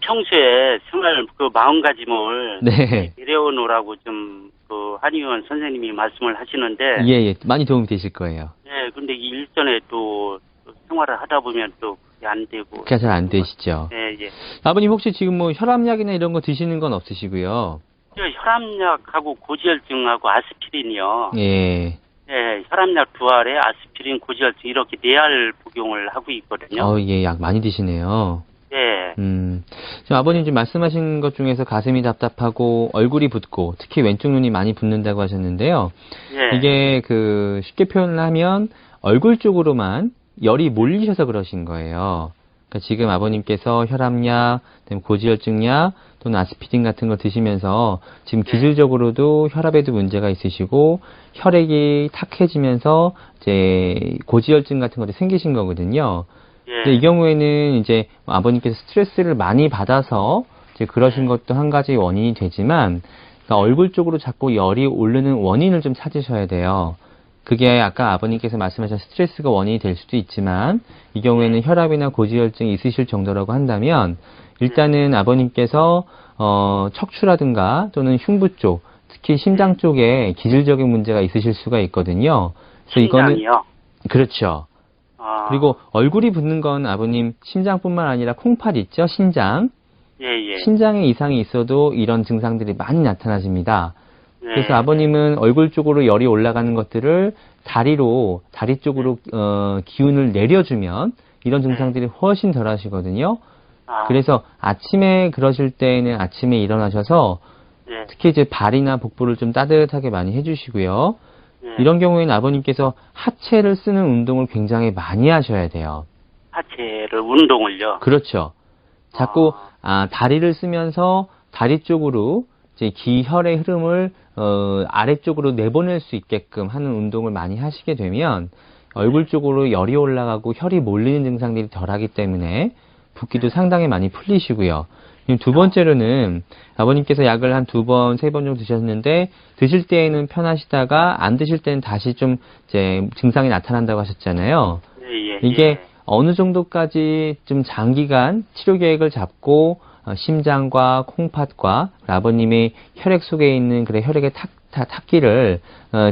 평소에 생활 그 마음가짐을 네. 내려놓으라고 좀 그 한의원 선생님이 말씀을 하시는데 예, 예. 많이 도움이 되실 거예요. 예, 근데 일전에 또 생활을 하다 보면 또 그게 안 되고 그게 잘 안 되시죠. 예, 예. 아버님 혹시 지금 뭐 혈압약이나 이런 거 드시는 건 없으시고요? 저 혈압약하고 고지혈증하고 아스피린이요. 예. 예, 혈압약 두 알에 아스피린, 고지혈증 이렇게 네 알 복용을 하고 있거든요. 예, 약 많이 드시네요. 예, 지금 아버님 지금 말씀하신 것 중에서 가슴이 답답하고 얼굴이 붓고 특히 왼쪽 눈이 많이 붓는다고 하셨는데요. 예. 이게 그 쉽게 표현을 하면 얼굴 쪽으로만 열이 몰리셔서 그러신 거예요. 그러니까 지금 아버님께서 혈압약, 고지혈증약 또는 아스피린 같은 걸 드시면서 지금 기술적으로도 혈압에도 문제가 있으시고 혈액이 탁해지면서 이제 고지혈증 같은 것도 생기신 거거든요. 예. 근데 이 경우에는 이제 아버님께서 스트레스를 많이 받아서 이제 그러신 것도 한 가지 원인이 되지만 그러니까 얼굴 쪽으로 자꾸 열이 오르는 원인을 좀 찾으셔야 돼요. 그게 아까 아버님께서 말씀하신 스트레스가 원인이 될 수도 있지만 이 경우에는 혈압이나 고지혈증이 있으실 정도라고 한다면 일단은 아버님께서 척추라든가 또는 흉부 쪽, 특히 심장 쪽에 기질적인 문제가 있으실 수가 있거든요. 그래서 심장이요? 그렇죠. 그리고 얼굴이 붓는 건 아버님 심장뿐만 아니라 콩팥 있죠? 신장. 예, 예. 신장에 이상이 있어도 이런 증상들이 많이 나타나십니다. 네. 그래서 아버님은 얼굴 쪽으로 열이 올라가는 것들을 다리 쪽으로 기운을 내려주면 이런 증상들이 훨씬 덜 하시거든요. 그래서 아침에 그러실 때에는 아침에 일어나셔서 예. 특히 이제 발이나 복부를 좀 따뜻하게 많이 해주시고요. 예. 이런 경우에는 아버님께서 하체를 쓰는 운동을 굉장히 많이 하셔야 돼요. 하체를 운동을요? 그렇죠. 자꾸 다리를 쓰면서 다리 쪽으로 이제 기혈의 흐름을 아래쪽으로 내보낼 수 있게끔 하는 운동을 많이 하시게 되면 얼굴 쪽으로 열이 올라가고 혈이 몰리는 증상들이 덜하기 때문에 붓기도 상당히 많이 풀리시고요. 두 번째로는 아버님께서 약을 한 2번, 3번 정도 드셨는데 드실 때에는 편하시다가 안 드실 때는 다시 좀 이제 증상이 나타난다고 하셨잖아요. 예, 예. 이게 어느 정도까지 좀 장기간 치료 계획을 잡고 심장과 콩팥과 아버님의 혈액 속에 있는 그래 혈액의 탁기를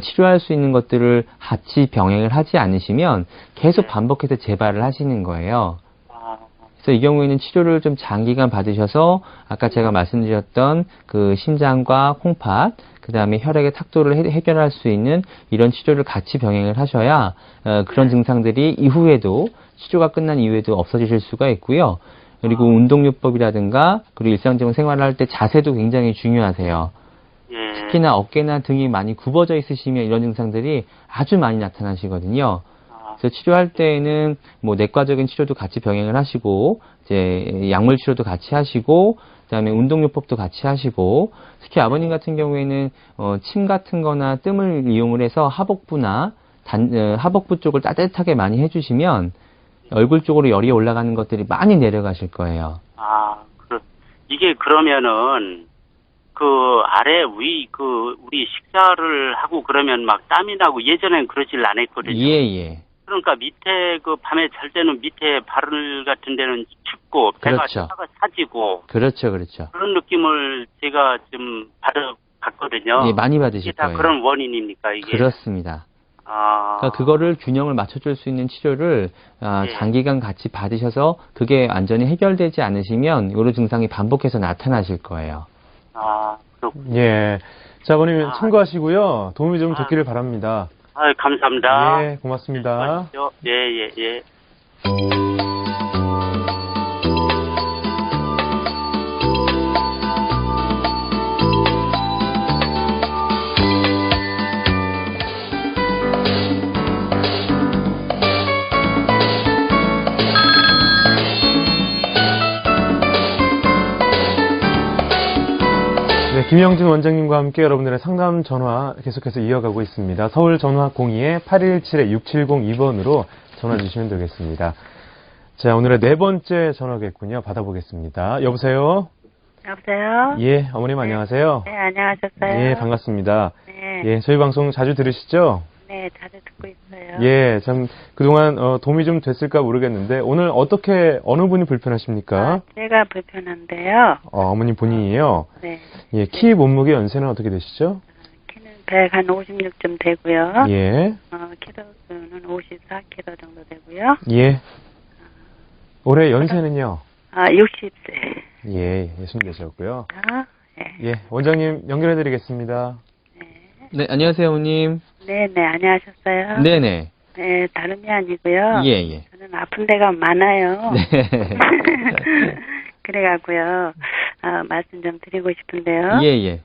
치료할 수 있는 것들을 같이 병행을 하지 않으시면 계속 반복해서 재발을 하시는 거예요. 그래서 이 경우에는 치료를 좀 장기간 받으셔서 아까 제가 말씀드렸던 그 심장과 콩팥, 그 다음에 혈액의 탁도를 해결할 수 있는 이런 치료를 같이 병행을 하셔야 그런 증상들이 이후에도 치료가 끝난 이후에도 없어지실 수가 있고요. 그리고 운동요법이라든가 그리고 일상적인 생활을 할 때 자세도 굉장히 중요하세요. 예. 특히나 어깨나 등이 많이 굽어져 있으시면 이런 증상들이 아주 많이 나타나시거든요. 그래서 치료할 때에는 뭐 내과적인 치료도 같이 병행을 하시고 이제 약물 치료도 같이 하시고 그다음에 운동요법도 같이 하시고, 특히 아버님 같은 경우에는 침 같은 거나 뜸을 이용을 해서 하복부나 하복부 쪽을 따뜻하게 많이 해주시면 얼굴 쪽으로 열이 올라가는 것들이 많이 내려가실 거예요. 이게 그러면은 그 아래 우리 식사를 하고 그러면 막 땀이 나고 예전엔 그러질 않았거든요. 예. 그러니까 밑에 그 밤에 잘 때는 밑에 발을 같은 데는 춥고 배가 그렇죠. 차가 차지고 그렇죠. 그런 느낌을 제가 좀 받았거든요. 예, 많이 받으실 이게 다 거예요. 그런 원인입니까 이게? 그렇습니다. 아, 그러니까 그거를 균형을 맞춰줄 수 있는 치료를 예. 장기간 같이 받으셔서 그게 완전히 해결되지 않으시면 이런 증상이 반복해서 나타나실 거예요. 그렇군요. 예. 자, 아버님 참고하시고요. 도움이 좀 됐기를 바랍니다. 감사합니다. 예, 고맙습니다. 예. 네, 김영진 원장님과 함께 여러분들의 상담 전화 계속해서 이어가고 있습니다. 서울 전화 02-817-6702번으로 전화 주시면 되겠습니다. 자, 오늘의 네 번째 전화겠군요. 받아보겠습니다. 여보세요? 여보세요? 예, 어머님 안녕하세요. 네, 안녕하셨어요? 예, 반갑습니다. 네. 예, 저희 방송 자주 들으시죠? 네, 자주 듣고 있어요. 예, 참 그동안 도움이 좀 됐을까 모르겠는데 오늘 어느 분이 불편하십니까? 제가 불편한데요. 어머님 본인이에요. 네. 예, 키, 몸무게, 연세는 어떻게 되시죠? 키는 156좀 되고요. 예, 키로수는 54kg 정도 되고요. 예. 올해 연세는요? 60세. 예, 64세였고요. 네. 예, 원장님 연결해드리겠습니다. 네, 안녕하세요, 어머님. 네네, 안녕하셨어요? 네네. 네, 다름이 아니고요. 예. 저는 아픈 데가 많아요. 네. 그래가고요. 말씀 좀 드리고 싶은데요. 예.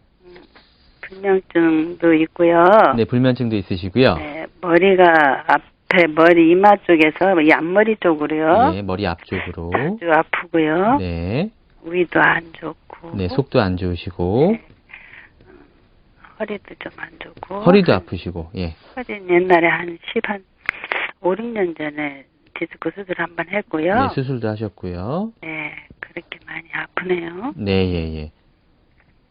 불면증도 있고요. 네, 불면증도 있으시고요. 네, 머리가 앞에 머리 이마 쪽에서 이 앞머리 쪽으로요. 예, 머리 앞쪽으로. 아주 아프고요. 네. 위도 안 좋고. 네, 속도 안 좋으시고. 네. 허리도 좀 안 좋고. 허리도 아프시고, 예. 허리는 옛날에 한 5, 6년 전에 디스크 수술 한번 했고요. 네, 수술도 하셨고요. 네, 그렇게 많이 아프네요. 네, 예.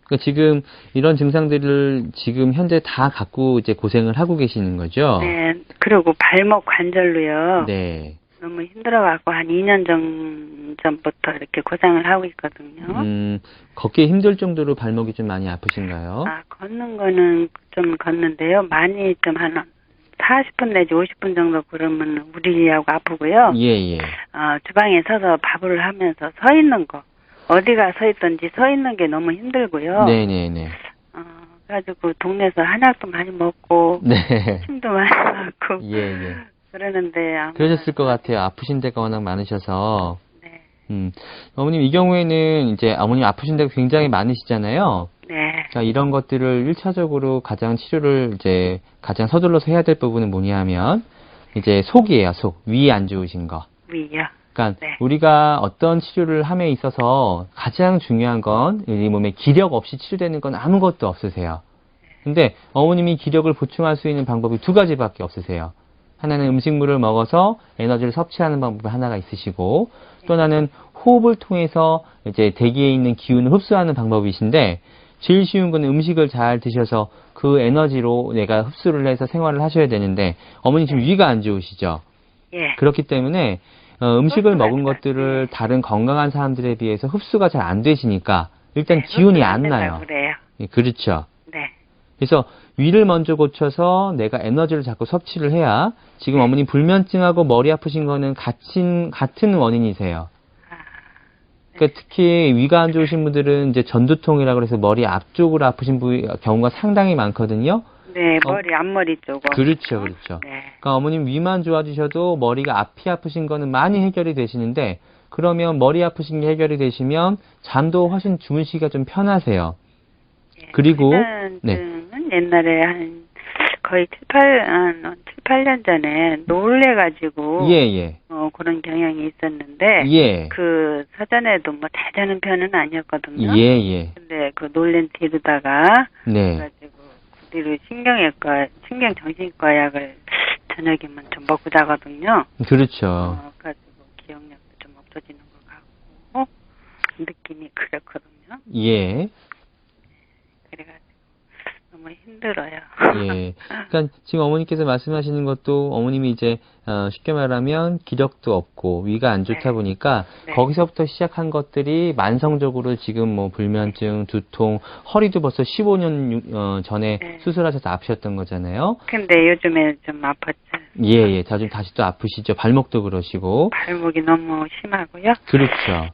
그러니까 지금 이런 증상들을 지금 현재 다 갖고 이제 고생을 하고 계시는 거죠? 네, 그리고 발목 관절로요. 네. 너무 힘들어갖고 한 2년 전부터 이렇게 고생을 하고 있거든요. 걷기 힘들 정도로 발목이 좀 많이 아프신가요? 걷는 거는 좀 걷는데요. 많이 좀 한 40분 내지 50분 정도 걸으면 우리하고 아프고요. 예. 주방에 서서 밥을 하면서 서 있는 거. 어디가 서 있든지 서 있는 게 너무 힘들고요. 네네네. 그래가지고 동네에서 한약도 많이 먹고. 네. 침도 많이 맞고. 예. 그러는데 그러셨을 것 같아요. 아프신 데가 워낙 많으셔서. 네. 어머님 이 경우에는 이제 어머님 아프신 데가 굉장히 많으시잖아요. 네. 자, 이런 것들을 1차적으로 가장 치료를 이제 가장 서둘러서 해야 될 부분은 뭐냐 하면 이제 속이에요. 속. 위에 안 좋으신 거. 위요. 그러니까 네. 우리가 어떤 치료를 함에 있어서 가장 중요한 건 우리 몸에 기력 없이 치료되는 건 아무것도 없으세요. 근데 어머님이 기력을 보충할 수 있는 방법이 두 가지밖에 없으세요. 하나는 음식물을 먹어서 에너지를 섭취하는 방법이 하나가 있으시고 또 하나는 호흡을 통해서 이제 대기에 있는 기운을 흡수하는 방법이신데 제일 쉬운 건 음식을 잘 드셔서 그 에너지로 내가 흡수를 해서 생활을 하셔야 되는데 어머니 지금 위가 안 좋으시죠? 예. 그렇기 때문에 음식을 먹은 것들을 다른 건강한 사람들에 비해서 흡수가 잘 안 되시니까 일단 기운이 안 나요. 그래요. 예, 그렇죠. 네. 그래서 위를 먼저 고쳐서 내가 에너지를 자꾸 섭취를 해야 지금 어머니 불면증하고 머리 아프신 거는 같은 원인이세요. 그러니까 특히 위가 안 좋으신 분들은 이제 전두통이라고 해서 머리 앞쪽으로 아프신 경우가 상당히 많거든요. 네, 머리 앞머리 쪽으로. 그렇죠. 네. 그러니까 어머님 위만 좋아지셔도 머리가 앞이 아프신 거는 많이 해결이 되시는데 그러면 머리 아프신 게 해결이 되시면 잠도 훨씬 주무시기가 좀 편하세요. 예, 그리고 불면증은 옛날에 거의 7, 8년 전에 놀래가지고 예. 뭐 그런 경향이 있었는데 예. 그 사전에도 뭐 대단한 편은 아니었거든요. 예, 예. 근데 그 놀란 뒤로다가 네. 그래가지고 그 뒤로 신경정신과 약을 저녁이면 좀 먹고 자거든요. 그렇죠. 그래가지고 기억력도 좀 없어지는 것 같고 느낌이 그렇거든요. 예. 그래가지고 너무 힘들어요. 예. 그러니까 지금 어머니께서 말씀하시는 것도 어머님이 이제 쉽게 말하면 기력도 없고 위가 안 좋다 네. 보니까 네. 거기서부터 시작한 것들이 만성적으로 지금 뭐 불면증, 두통, 허리도 벌써 15년 전에 네. 수술하셔서 아프셨던 거잖아요. 근데 요즘에 좀 아팠죠. 예, 예. 자, 좀 다시 또 아프시죠. 발목도 그러시고. 발목이 너무 심하고요. 그렇죠.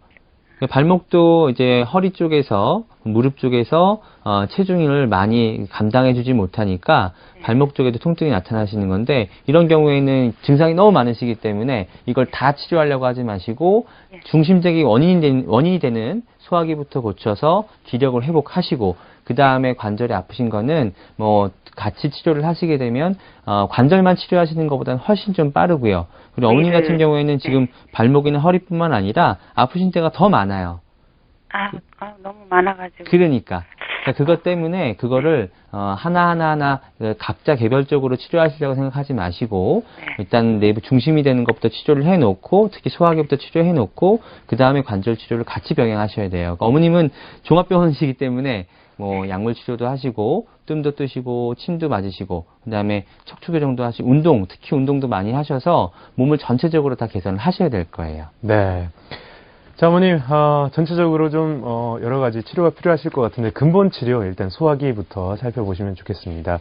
발목도 이제 허리 쪽에서 무릎 쪽에서 체중을 많이 감당해주지 못하니까 발목 쪽에도 통증이 나타나시는 건데 이런 경우에는 증상이 너무 많으시기 때문에 이걸 다 치료하려고 하지 마시고 중심적인 원인이 되는 소화기부터 고쳐서 기력을 회복하시고 그 다음에 관절이 아프신 거는 뭐 같이 치료를 하시게 되면 관절만 치료하시는 것보다는 훨씬 좀 빠르고요. 그리고 어머님 같은 경우에는 지금 발목이나 허리뿐만 아니라 아프신 데가 더 많아요. 너무 많아가지고. 그러니까 그것 때문에 그거를 하나 각자 개별적으로 치료하시려고 생각하지 마시고 일단 내부 중심이 되는 것부터 치료를 해놓고 특히 소화기부터 치료해놓고 그 다음에 관절 치료를 같이 병행하셔야 돼요. 그러니까 어머님은 종합병원이시기 때문에 뭐 약물 치료도 하시고 뜸도 뜨시고 침도 맞으시고 그다음에 척추교정도 하시고 특히 운동도 많이 하셔서 몸을 전체적으로 다 개선을 하셔야 될 거예요. 네. 자, 어머님, 전체적으로 좀 여러 가지 치료가 필요하실 것 같은데 근본 치료 일단 소화기부터 살펴보시면 좋겠습니다.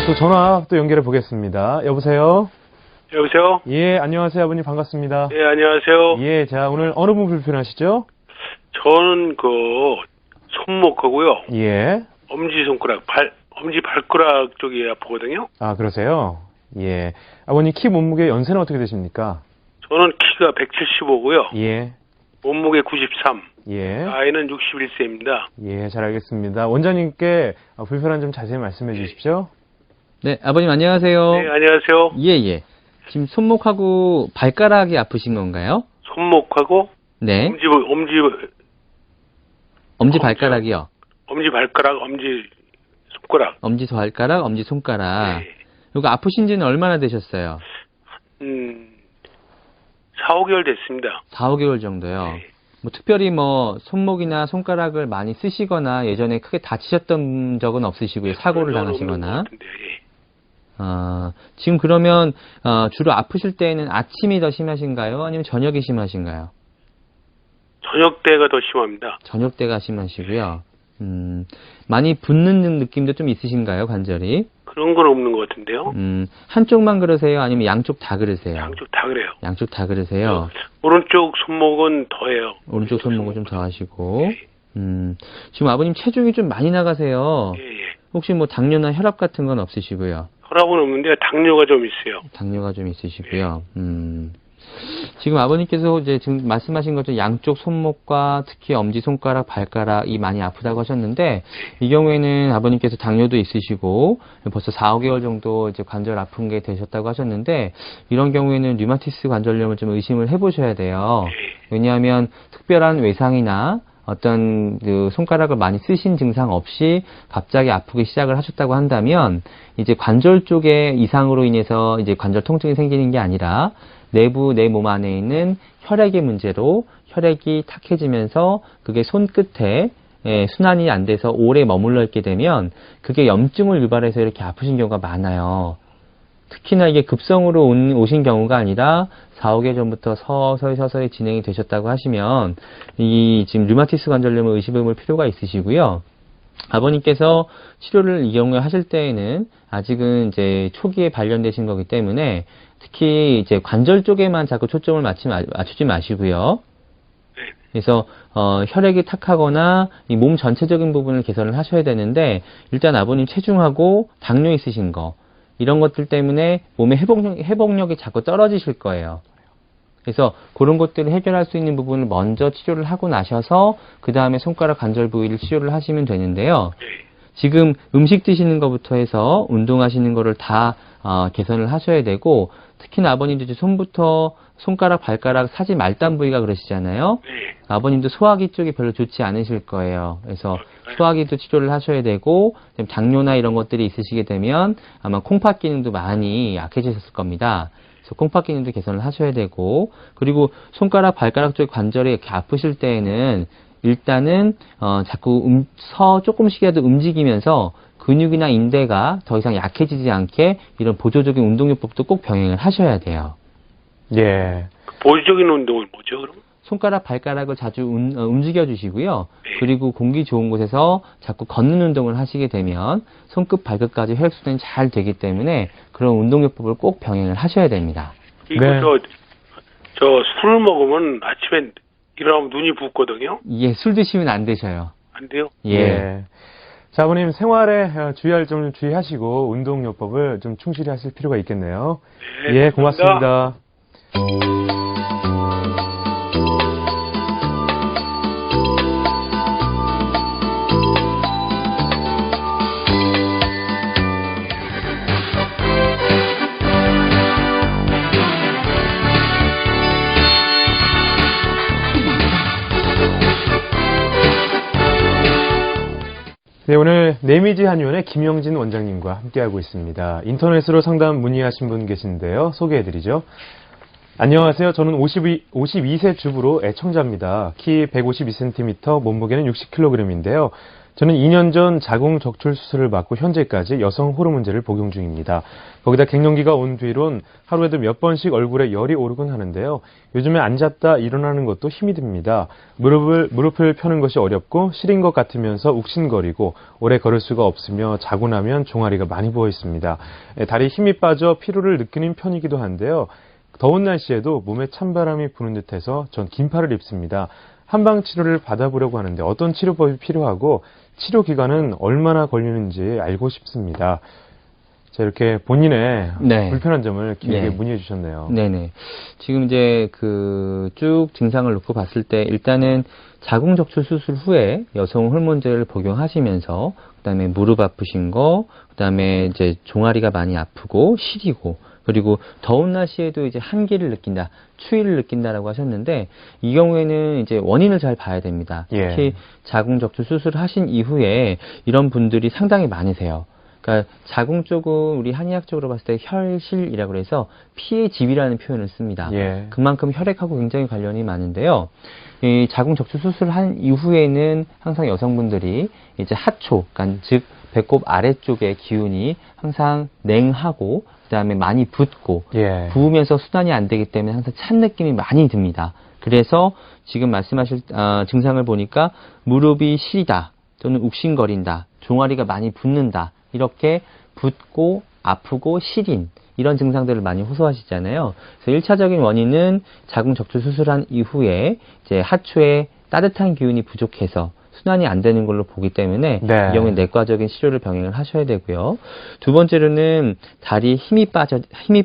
또 전화 또 연결해 보겠습니다. 여보세요? 여보세요? 예, 안녕하세요. 아버님 반갑습니다. 예, 안녕하세요. 예, 자, 오늘 어느 부분 불편하시죠? 저는 손목하고요. 예. 엄지 발가락 쪽이 아프거든요. 아, 그러세요? 예. 아버님 키, 몸무게, 연세는 어떻게 되십니까? 저는 키가 175고요. 예. 몸무게 93. 예. 나이는 61세입니다. 예, 잘 알겠습니다. 원장님께 불편한 점 자세히 말씀해 주십시오. 네, 아버님 안녕하세요. 네, 안녕하세요. 예. 지금 손목하고 발가락이 아프신 건가요? 손목하고 네. 엄지 발가락이요. 엄지 발가락, 엄지 손가락. 엄지 발가락, 엄지 손가락. 네. 이거 아프신 지는 얼마나 되셨어요? 4, 5개월 됐습니다. 4, 5개월 정도요. 네. 뭐 특별히 뭐 손목이나 손가락을 많이 쓰시거나 예전에 크게 다치셨던 적은 없으시고요. 사고를 당하시거나. 지금 그러면 주로 아프실 때에는 아침이 더 심하신가요? 아니면 저녁이 심하신가요? 저녁 때가 더 심합니다. 저녁 때가 심하시고요. 많이 붓는 느낌도 좀 있으신가요, 관절이? 그런 건 없는 것 같은데요. 한쪽만 그러세요? 아니면 양쪽 다 그러세요? 양쪽 다 그래요. 양쪽 다 그러세요? 오른쪽 손목은 더해요. 오른쪽 손목을 좀 더 하시고. 지금 아버님 체중이 좀 많이 나가세요. 예. 혹시 뭐 당뇨나 혈압 같은 건 없으시고요? 혈압은 없는데 당뇨가 좀 있어요. 당뇨가 좀 있으시고요. 지금 아버님께서 이제 지금 말씀하신 것처럼 양쪽 손목과 특히 엄지손가락, 발가락이 많이 아프다고 하셨는데 이 경우에는 아버님께서 당뇨도 있으시고 벌써 4, 5개월 정도 이제 관절 아픈 게 되셨다고 하셨는데 이런 경우에는 류마티스 관절염을 좀 의심을 해보셔야 돼요. 왜냐하면 특별한 외상이나 어떤 그 손가락을 많이 쓰신 증상 없이 갑자기 아프기 시작을 하셨다고 한다면 이제 관절 쪽에 이상으로 인해서 이제 관절 통증이 생기는 게 아니라 내부 내 몸 안에 있는 혈액의 문제로 혈액이 탁해지면서 그게 손끝에 순환이 안 돼서 오래 머물러 있게 되면 그게 염증을 유발해서 이렇게 아프신 경우가 많아요. 특히나 이게 급성으로 오신 경우가 아니라 4, 5개월 전부터 서서히 진행이 되셨다고 하시면 이 지금 류마티스 관절염을 의심해 볼 필요가 있으시고요. 아버님께서 치료를 이 경우에 하실 때에는 아직은 이제 초기에 발견되신 거기 때문에 특히 이제 관절 쪽에만 자꾸 초점을 맞추지 마시고요. 그래서 혈액이 탁하거나 이 몸 전체적인 부분을 개선을 하셔야 되는데 일단 아버님 체중하고 당뇨 있으신 거 이런 것들 때문에 몸의 회복력이 자꾸 떨어지실 거예요. 그래서 그런 것들을 해결할 수 있는 부분을 먼저 치료를 하고 나셔서 그 다음에 손가락 관절 부위를 치료를 하시면 되는데요. 지금 음식 드시는 것부터 해서 운동하시는 거를 다 개선을 하셔야 되고 특히나 아버님도 이제 손부터 손가락, 발가락, 사지 말단 부위가 그러시잖아요. 아버님도 소화기 쪽이 별로 좋지 않으실 거예요. 그래서 소화기도 치료를 하셔야 되고 당뇨나 이런 것들이 있으시게 되면 아마 콩팥 기능도 많이 약해지셨을 겁니다. 그래서 콩팥 기능도 개선을 하셔야 되고 그리고 손가락, 발가락 쪽 관절이 이렇게 아프실 때에는 일단은 자꾸 조금씩이라도 움직이면서 근육이나 인대가 더 이상 약해지지 않게 이런 보조적인 운동요법도 꼭 병행을 하셔야 돼요. 예. 보조적인 운동은 뭐죠, 그럼? 손가락, 발가락을 자주 움직여 주시고요. 그리고 공기 좋은 곳에서 자꾸 걷는 운동을 하시게 되면 손끝, 발끝까지 혈액순환이 잘 되기 때문에 그런 운동요법을 꼭 병행을 하셔야 됩니다. 이거 네. 저 술을 먹으면 아침에 일어나면 눈이 붓거든요. 예, 술 드시면 안 되셔요. 안 돼요? 예. 자, 아버님 생활에 주의할 점 좀 주의하시고 운동요법을 좀 충실히 하실 필요가 있겠네요. 네, 예, 감사합니다. 고맙습니다. 네, 오늘 내미지 한의원의 김영진 원장님과 함께하고 있습니다. 인터넷으로 상담 문의하신 분 계신데요. 소개해드리죠. 안녕하세요. 저는 52세 주부로 애청자입니다. 키 152cm, 몸무게는 60kg인데요. 저는 2년 전 자궁 적출 수술을 받고 현재까지 여성 호르몬제를 복용 중입니다. 거기다 갱년기가 온 뒤론 하루에도 몇 번씩 얼굴에 열이 오르곤 하는데요. 요즘에 앉았다 일어나는 것도 힘이 듭니다. 무릎을 펴는 것이 어렵고 시린 것 같으면서 욱신거리고 오래 걸을 수가 없으며 자고 나면 종아리가 많이 부어 있습니다. 다리에 힘이 빠져 피로를 느끼는 편이기도 한데요. 더운 날씨에도 몸에 찬바람이 부는 듯해서 전 긴팔을 입습니다. 한방 치료를 받아보려고 하는데 어떤 치료법이 필요하고 치료 기간은 얼마나 걸리는지 알고 싶습니다. 자, 이렇게 본인의 네. 불편한 점을 길게 네. 문의해 주셨네요. 네네. 지금 이제 쭉 증상을 놓고 봤을 때 일단은 자궁 적출 수술 후에 여성 호르몬제를 복용하시면서 그다음에 무릎 아프신 거, 그다음에 이제 종아리가 많이 아프고 시리고 그리고 더운 날씨에도 이제 한기를 느낀다, 추위를 느낀다라고 하셨는데 이 경우에는 이제 원인을 잘 봐야 됩니다. 예. 특히 자궁 적출 수술을 하신 이후에 이런 분들이 상당히 많으세요. 그러니까 자궁 쪽은 우리 한의학적으로 봤을 때 혈실이라고 해서 피의 집이라는 표현을 씁니다. 예. 그만큼 혈액하고 굉장히 관련이 많은데요. 이 자궁 적출 수술을 한 이후에는 항상 여성분들이 이제 하초, 그러니까 즉 배꼽 아래쪽의 기운이 항상 냉하고 그다음에 많이 붓고 예. 부으면서 순환이 안 되기 때문에 항상 찬 느낌이 많이 듭니다. 그래서 지금 말씀하실 증상을 보니까 무릎이 시리다 또는 욱신거린다, 종아리가 많이 붓는다, 이렇게 붓고 아프고 시린 이런 증상들을 많이 호소하시잖아요. 그래서 1차적인 원인은 자궁 적출 수술한 이후에 이제 하초에 따뜻한 기운이 부족해서 순환이 안 되는 걸로 보기 때문에 네. 이 경우에 내과적인 치료를 병행을 하셔야 되고요. 두 번째로는 다리에 힘이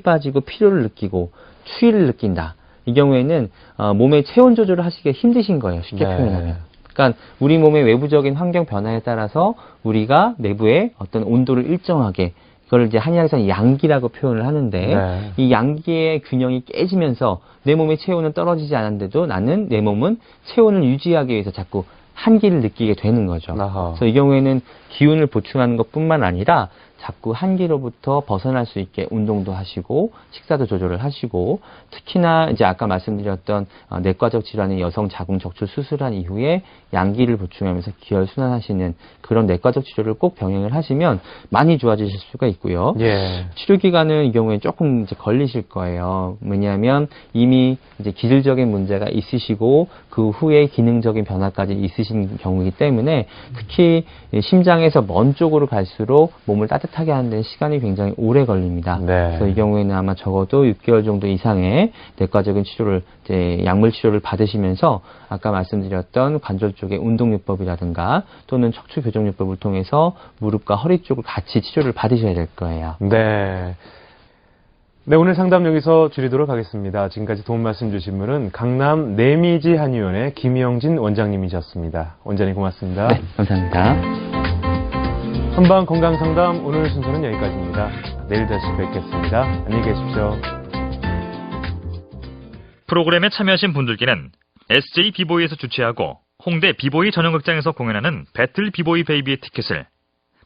빠지고 피로를 느끼고 추위를 느낀다. 이 경우에는 몸의 체온 조절을 하시기가 힘드신 거예요. 쉽게 네. 표현하면. 그러니까 우리 몸의 외부적인 환경 변화에 따라서 우리가 내부의 어떤 온도를 일정하게, 그걸 이제 한의학에서는 양기라고 표현을 하는데 네. 이 양기의 균형이 깨지면서 내 몸의 체온은 떨어지지 않았는데도 나는 내 몸은 체온을 유지하기 위해서 자꾸 한기를 느끼게 되는 거죠. 아하. 그래서 이 경우에는 기운을 보충하는 것뿐만 아니라 자꾸 한기로부터 벗어날 수 있게 운동도 하시고 식사도 조절을 하시고, 특히나 이제 아까 말씀드렸던 내과적 질환의 여성 자궁 적출 수술한 이후에 양기를 보충하면서 기혈 순환하시는 그런 내과적 치료를 꼭 병행을 하시면 많이 좋아지실 수가 있고요. 예. 치료 기간은 이 경우에 조금 이제 걸리실 거예요. 왜냐하면 이미 이제 기질적인 문제가 있으시고 그 후에 기능적인 변화까지 있으신 경우이기 때문에 특히 심장에서 먼 쪽으로 갈수록 몸을 따뜻하게 뚜렷하게 하는 데 시간이 굉장히 오래 걸립니다. 네. 그래서 이 경우에는 아마 적어도 6개월 정도 이상의 내과적인 치료를, 이제 약물 치료를 받으시면서 아까 말씀드렸던 관절 쪽의 운동요법이라든가 또는 척추 교정요법을 통해서 무릎과 허리 쪽을 같이 치료를 받으셔야 될 거예요. 네. 네, 오늘 상담 여기서 줄이도록 하겠습니다. 지금까지 도움 말씀 주신 분은 강남 내미지 한의원의 김영진 원장님이셨습니다. 원장님 고맙습니다. 네, 감사합니다. 한방 건강상담 오늘 순서는 여기까지입니다. 내일 다시 뵙겠습니다. 안녕히 계십시오. 프로그램에 참여하신 분들께는 SJ 비보이에서 주최하고 홍대 비보이 전용극장에서 공연하는 배틀 비보이 베이비의 티켓을,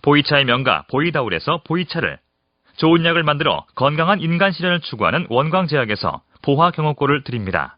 보이차의 명가 보이다울에서 보이차를, 좋은 약을 만들어 건강한 인간 실현을 추구하는 원광제약에서 보화 경호권을 드립니다.